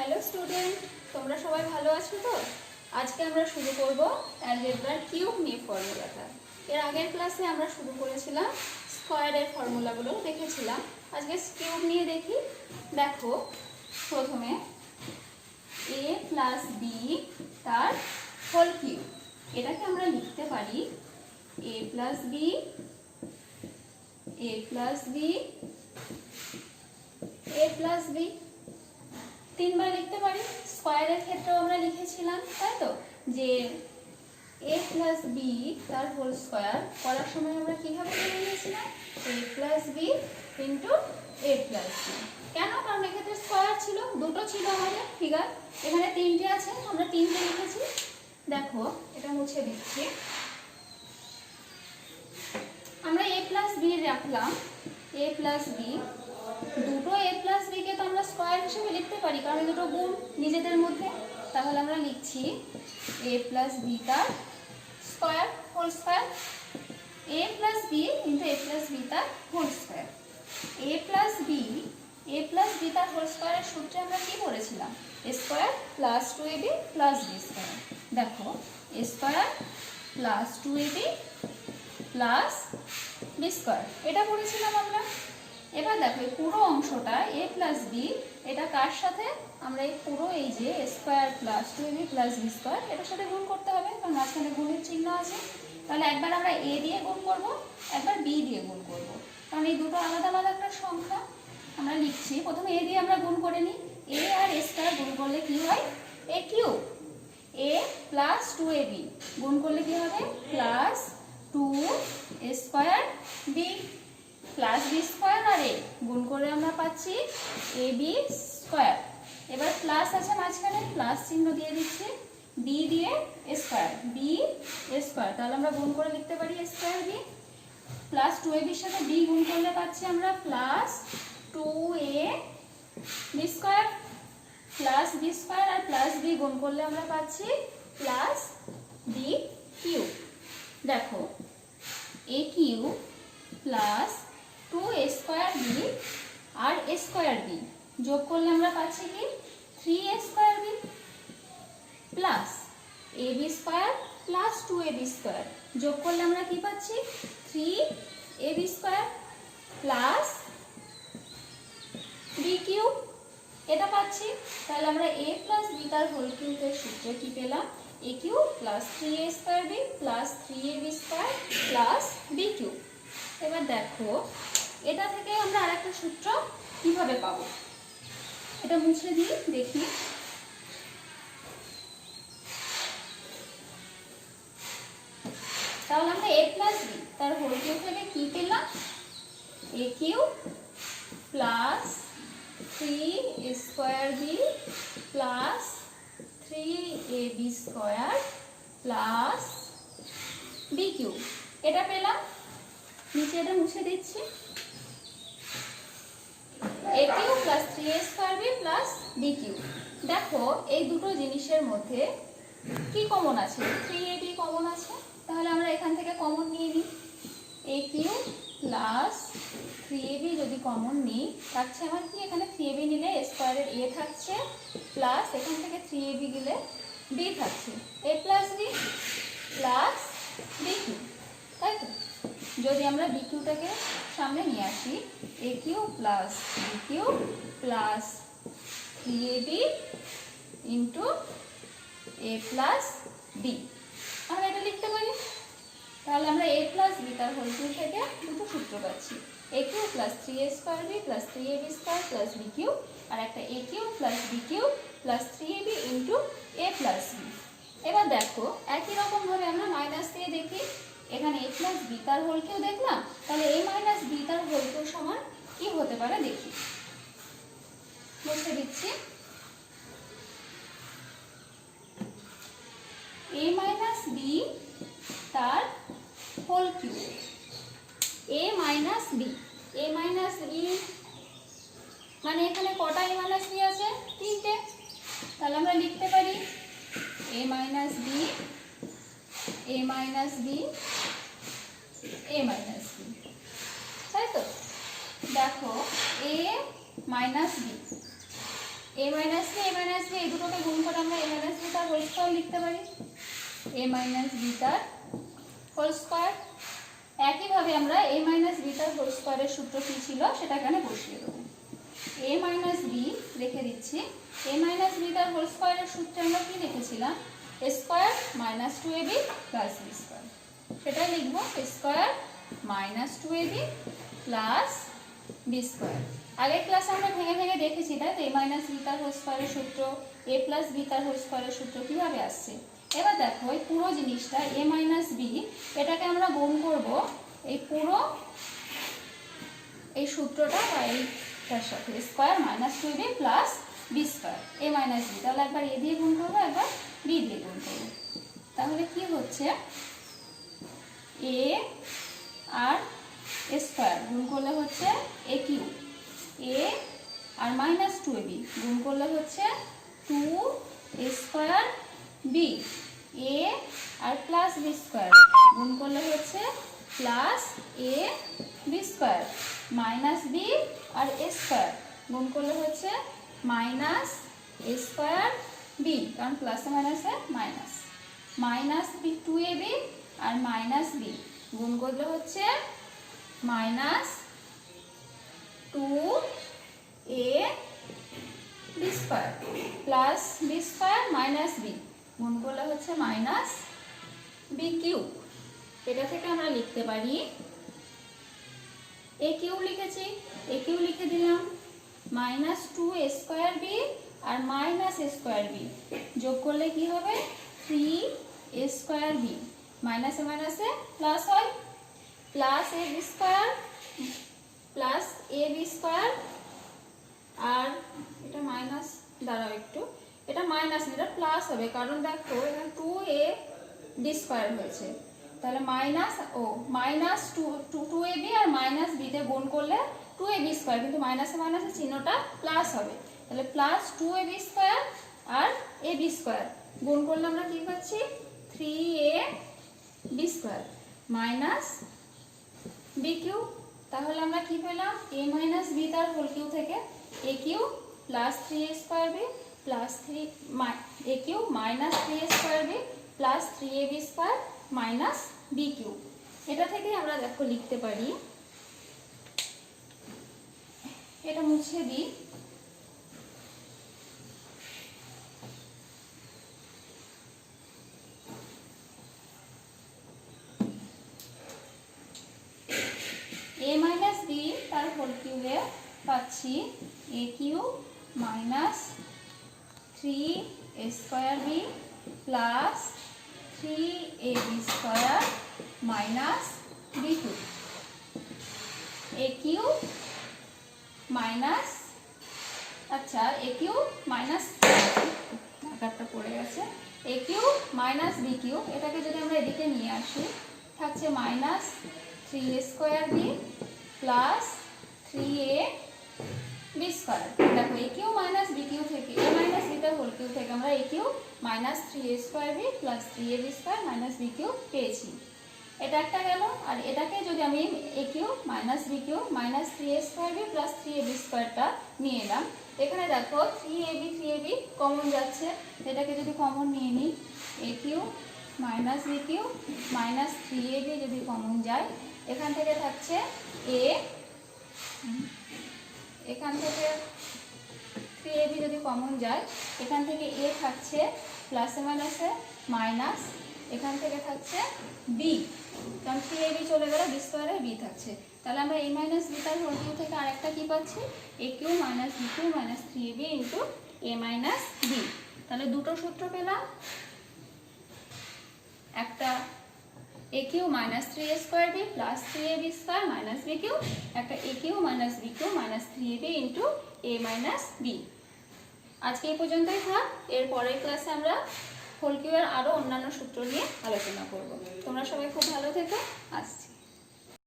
Hello student, তোমরা সবাই ভালো আছো তো? আজকে আমরা শুরু করব অ্যালজেব্রার কিউব নিয়ে ফর্মুলাটা। এর আগের ক্লাসে আমরা শুরু করেছিলাম স্কয়ারের ফর্মুলাগুলো দেখেছিলাম। আজকে কিউব নিয়ে দেখি। দেখো, প্রথমে a প্লাস বি তার হোল কিউব, এটাকে আমরা লিখতে পারি a plus b, a plus b, a plus b. তিনবার লিখতে পারি। স্কয়ারের ক্ষেত্রেও আমরা লিখেছিলাম, তাই তো, যে a প্লাস বি তার হোল স্কয়ার করার সময় আমরা কিভাবে লিখে নিয়েছিলাম, a plus b into a plus b. কেন? কারণ এক্ষেত্রে স্কয়ার ছিল, দুটো ছিল আমাদের ফিগার, এখানে তিনটে আছে, আমরা তিনটে লিখেছি। দেখো, এটা মুছে দিচ্ছি। আমরা a প্লাস বি রাখলাম, a প্লাস বি, দুটো a প্লাস বি কে তো আমরা স্কয়ার হিসেবে লিখতে পারি কারণ দুটো গুণ নিজেদের মধ্যে। তাহলে আমরা লিখছি a প্লাস বি তার square whole square, a plus b into a plus b তার whole square. a plus b তার হোল স্কয়ারের সূত্রে আমরা কি করেছিলাম, a square plus 2ab plus b square. দেখো, a square plus 2ab plus b square, এটা করেছিলাম আমরা। এবার দেখো, এই পুরো অংশটা a প্লাস বি, এটা কার সাথে, আমরা এই পুরো এই যে a square plus 2ab plus b square, এটার সাথে গুণ করতে হবে কারণ মাঝখানে গুণের চিহ্ন আছে। তাহলে একবার আমরা a দিয়ে গুণ করব, একবার b দিয়ে গুণ করব, কারণ এই দুটো আলাদা আলাদা একটা সংখ্যা। আমরা লিখছি, প্রথমে a দিয়ে আমরা গুণ করে নিই। a আর a স্কয়ার গুণ করলে কি হয়, a cube. a plus 2ab গুণ করলে কি হবে, plus 2a square b plus b square, আর এ গুণ করে আমরা পাচ্ছি এ বি স্কয়ার। এবার প্লাস আছে মাঝখানে, প্লাস চিহ্ন দিয়ে দিচ্ছি, বি দিয়ে a square, b a square. তাহলে আমরা গুণ করে লিখতে পারি এ স্কয়ার বি প্লাস 2ab এর সাথে বি গুণ করলে পাচ্ছি আমরা plus 2a b square plus b square, আর প্লাস বি গুণ করলে আমরা পাচ্ছি প্লাস বি কিউব। দেখো, a cube plus 2a square b আর a স্কয়ার বি যোগ করলে আমরা পাচ্ছি কি 3a square b plus ab square plus 2ab square যোগ করলে আমরা কি পাচ্ছি 3ab square plus b cube, এটা পাচ্ছি। তাহলে আমরা a প্লাস b তার হোল কিউবের সূত্রে কি পেলাম, a cube plus 3a square b plus 3ab square plus b cube. এবার দেখো, এটা থেকে আমরা আরেকটা সূত্র কিভাবে পাবো, এটা মুছে দিই দেখি। তাহলে আমরা a প্লাস বি তার হোল কিউব থেকে কি পেলাম, a cube plus 3a square b plus 3ab square plus b cube, এটা পেলাম। নিচে এটা মুছে দিচ্ছি, a cube plus 3a square b plus b cube. দেখো, এই দুটো জিনিসের মধ্যে কি কমন আছে, 3ab কমন আছে, তাহলে আমরা এখান থেকে কমন নিয়ে নিই। a কিউব প্লাস 3ab যদি কমন নিই, থাকছে আমার কি, এখানে 3ab নিলে a স্কয়ারের a থাকছে প্লাস এখান থেকে 3ab গেলে b থাকছে, a plus b plus b cube, তাই তো। যদি আমরা বি কিউটাকে সামনে নিয়ে আসি, a cube plus b cube plus 3ab into a plus b, আমরা এটা লিখতে পারি। তাহলে আমরা এ প্লাস বি তার হোল কিউব থেকে দুটো সূত্র পাচ্ছি, a cube plus 3a square b plus 3ab square plus b cube, আর একটা এ cube plus b cube plus 3ab into a plus b. এবার দেখো, একই রকম ভাবে আমরা মাইনাস দিয়ে দেখি, এখানে a প্লাস বি তার হোল কিউব দেখলাম, তাহলে a মাইনাস বি তার হোল কিউব সমান কি হতে পারে দেখি, মুছে দিচ্ছি। a মাইনাস বি তার whole cube, a minus b, a minus b মানে এখানে কটা a মাইনাস বি আছে, তিনটে। তাহলে আমরা লিখতে পারি a minus b, a minus b, a minus b, তাই তো। দেখো, a minus b, a minus b এই দুটোকে গুণ করে আমরা a মাইনাস বি তার হোল স্কয়ার লিখতে পারি, a মাইনাস বি তার হোল স্কয়ার। একইভাবে আমরা a মাইনাস বি তার হোল স্কয়ারের সূত্র কি ছিল সেটা এখানে বসিয়ে দেবো। a মাইনাস বি রেখে দিচ্ছি। a মাইনাস বি তার হোল স্কয়ারের সূত্রে আমরা কি লিখেছিলাম, a square minus 2ab plus b square. সেটাই লিখবো, a square minus 2ab plus b square. আগের ক্লাসে আমরা ভেঙে ভেঙে দেখেছি, তাই তো a মাইনাস বি তার হোল স্কয়ারের সূত্র, a প্লাস বি তার হোল স্কয়ারের সূত্র কিভাবে আসছে। এবার দেখো এই পুরো জিনিসটা a মাইনাস বি, এটাকে আমরা গুণ করব এই পুরো এই সূত্রটা বা এইটার সাথে, square minus 2ab plus b square a minus b. তাহলে একবার a দিয়ে গুণ করবো, একবার b দিয়ে গুণ করবো। তাহলে কি হচ্ছে, a আর a স্কয়ার গুণ করলে হচ্ছে a কিউব, a আর মাইনাস 2ab গুণ করলে হচ্ছে 2a স্কয়ার b, a আর প্লাস b স্কয়ার গুণ করলে হচ্ছে plus a b square, minus b আর a স্কয়ার গুণ করলে হচ্ছে মাইনাস a স্কয়ার b, কারণ প্লাসে মাইনাসে মাইনাস, মাইনাস b 2ab আর মাইনাস b গুণ করলে হচ্ছে minus 2a b square plus b square minus b গুণ করলে হচ্ছে মাইনাস b কিউব। এটা থেকে আমরা লিখতে পারি, a কিউব লিখেছি, a কিউব লিখে দিলাম, মাইনাস 2a স্কয়ার b আর মাইনাস a স্কয়ার b যোগ করলে কি হবে 3a স্কয়ার b, মাইনাসে মাইনাসে প্লাস হয়, plus a b square plus a b square, আর এটা মাইনাস দাঁড়াও একটু, এটা মাইনাস এটা প্লাস হবে, কারণ দেখো এখানে 2a b স্কয়ার হয়েছে, তাহলে মাইনাস মাইনাস 2ab আর মাইনাস b তে গুণ করলে 2ab স্কয়ার, কিন্তু মাইনাসে মাইনাসে চিহ্নটা প্লাস হবে, তাহলে প্লাস 2ab স্কয়ার আর ab স্কয়ার গুণ করলে আমরা কি পাচ্ছি 3ab square minus b cube. তাহলে আমরা কি পেলাম, a মাইনাস b তার হোল কিউব থেকে a cube plus 3a square b plus 3 a cube minus 3a square b plus 3ab square minus b cube. এটা থেকে আমরা দেখো লিখতে পারি, এটা মুছে দিই, a মাইনাস b তার হোল কিউবে পাচ্ছি a cube minus 3a square b plus 3ab square minus b cube, a cube minus, আচ্ছা a কিউব মাইনাস, আকারটা পড়ে গেছে, a cube minus b cube, এটাকে যদি আমরা এদিকে নিয়ে আসি থাকছে minus 3a square b plus 3ab square. দেখো a cube minus b cube থেকে, a মাইনাস b তার হোল কিউব থেকে আমরা a cube minus 3a square b plus 3ab square minus b cube পেয়েছি। এটা একটা গেল, আর এটাকে যদি আমি a cube minus b cube minus 3a square b plus 3ab স্কয়ারটা নিয়ে এলাম, এখানে দেখো 3ab কমন যাচ্ছে, এটাকে যদি কমন নিয়ে নিই a cube minus b cube minus 3ab যদি কমন যায়, এখান থেকে থাকছে a, এখান থেকে 3ab যদি কমন যায়, এখান থেকে a থাকছে প্লাসে মাইনাসে মাইনাস, এখান থেকে থাকছে b, কারণ 3ab চলে গেলে b স্কয়ারে b থাকছে, তাহলে আমরা a মাইনাস b তার হোল কিউব থেকে আরেকটা কি পাচ্ছি a cube minus b cube minus 3ab into a minus b। তাহলে দুটো সূত্র পেলাম, একটা a cube minus 3a square b plus 3ab square minus b cube, একটা a cube minus b cube minus 3ab into a minus b। আজকে এই পর্যন্তই থাক, এর পরের ক্লাসে আমরা হোল কিউবের আরো অন্যান্য সূত্র নিয়ে আলোচনা করব। তোমরা সবাই খুব ভালো থেকো, আসছি।